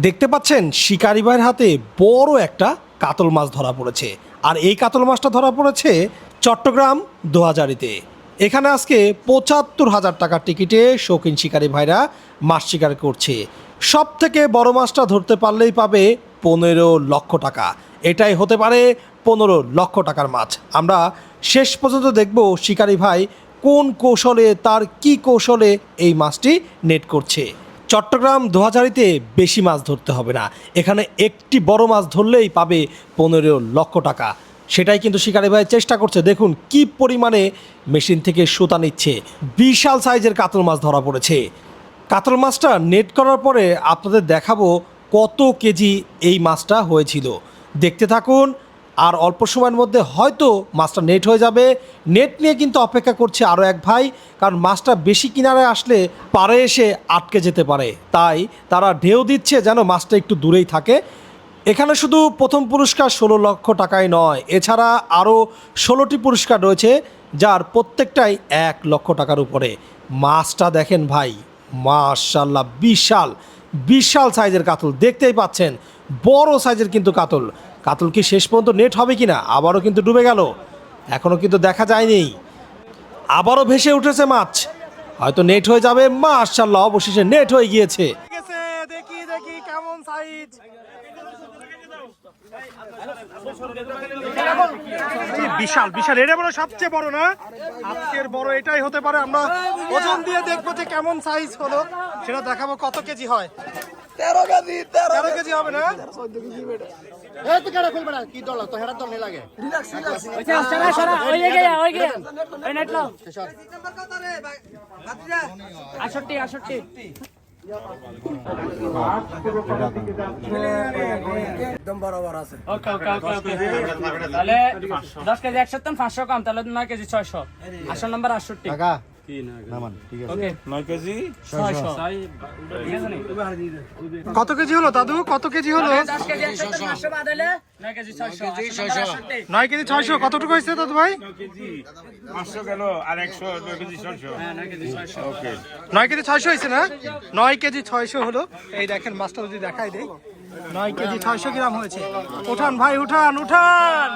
দেখতে পাচ্ছেন শিকারি ভাইয়ের হাতে বড় একটা কাতল মাছ ধরা পড়েছে। আর এই কাতল মাছটা ধরা পড়েছে চট্টগ্রাম ২০০০-তে। এখানে আজকে ৭৫,০০০ টাকার টিকিটে শৌখিন শিকারি ভাইরা মাছ শিকার করছে। সব থেকে বড় মাছটা ধরতে পারলেই পাবে ১৫ লক্ষ টাকা। এটাই হতে পারে ১৫ লক্ষ টাকার মাছ। আমরা শেষ পর্যন্ত দেখব শিকারি ভাই কোন কৌশলে, তার কি কৌশলে এই মাছটি নেট করছে। চট্টগ্রাম ২০০০-তে বেশি মাছ ধরতে হবে না, এখানে একটি বড় মাছ ধরলেই পাবে ১৫ লক্ষ টাকা। সেটাই কিন্তু শিকারি ভাই চেষ্টা করছে। দেখুন কি পরিমাণে মেশিন থেকে সুতা নিচ্ছে। বিশাল সাইজের কাতল মাছ ধরা পড়েছে। কাতল মাছটা নেট করার পরে আপনাদের দেখাবো কত কেজি এই মাছটা হয়েছিল। দেখতে থাকুন, আর অল্প সময়ের মধ্যে হয়তো মাছটা নেট হয়ে যাবে। নেট নিয়ে কিন্তু অপেক্ষা করছে আরও এক ভাই, কারণ মাছটা বেশি কিনারে আসলে পাড়ে এসে আটকে যেতে পারে, তাই তারা ঢেউ দিচ্ছে যেন মাছটা একটু দূরেই থাকে। এখানে শুধু প্রথম পুরস্কার ১৬ লক্ষ টাকায় নয়, এছাড়া আরও ১৬টি পুরস্কার রয়েছে, যার প্রত্যেকটাই ১ লক্ষ টাকার উপরে। মাছটা দেখেন ভাই, মাশাআল্লাহ, বিশাল বিশাল সাইজের কাতল দেখতেই পাচ্ছেন। বড় সাইজের কিন্তু কাতল। কাতল কি শেষ পর্যন্ত নেট হবে কিনা? আবারও কিন্তু ডুবে গেল, এখনও কিন্তু দেখা যায়নি। আবারও ভেসে উঠেছে মাছ, হয়তো নেট হয়ে যাবে। মাশাআল্লাহ, অবশেষে নেট হয়ে গিয়েছে। দেখি দেখি কেমন সাইজ। বিশাল বিশাল, এটা বড়, সবচেয়ে বড় না আজকের বড় এটাই হতে পারে। আমরা ওজন দিয়ে দেখবো যে কেমন সাইজ হলো, সেটা দেখাবো কত কেজি হয়। 13 কেজি হবে না? একদম বরাবর আছে। ওকে ওকে ওকে ওকে, তাহলে 10 কেজি 100 500 কম, তাহলে 9 কেজি 600। আসল নাম্বার 68 টাকা। কত কেজি হলো দাদু, কত কেজি হলো? 10 কেজি 100 500 বাদ হলে 9 কেজি 600। 9 কেজি 600 কতটুকু হয়েছে দাদু ভাই? 500 গেল আর 100, 9 কেজি 600। হ্যাঁ 9 কেজি 600। ওকে, 9 কেজি 600 হয়েছে না? 9 কেজি 600 হলো। এই দেখেন মাছটা যদি দেখাই দেই, 9 কেজি 600 গ্রাম হয়েছে। উঠান ভাই, উঠান উঠান,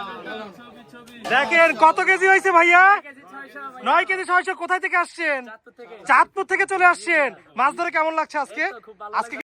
দেখেন কত কেজি হয়েছে ভাইয়া। 9 কেজি 600। কোথায় থেকে আসছেন? চাঁদপুর থেকে চলে আসছেন। মাছ ধরে কেমন লাগছে আজকে? আজকে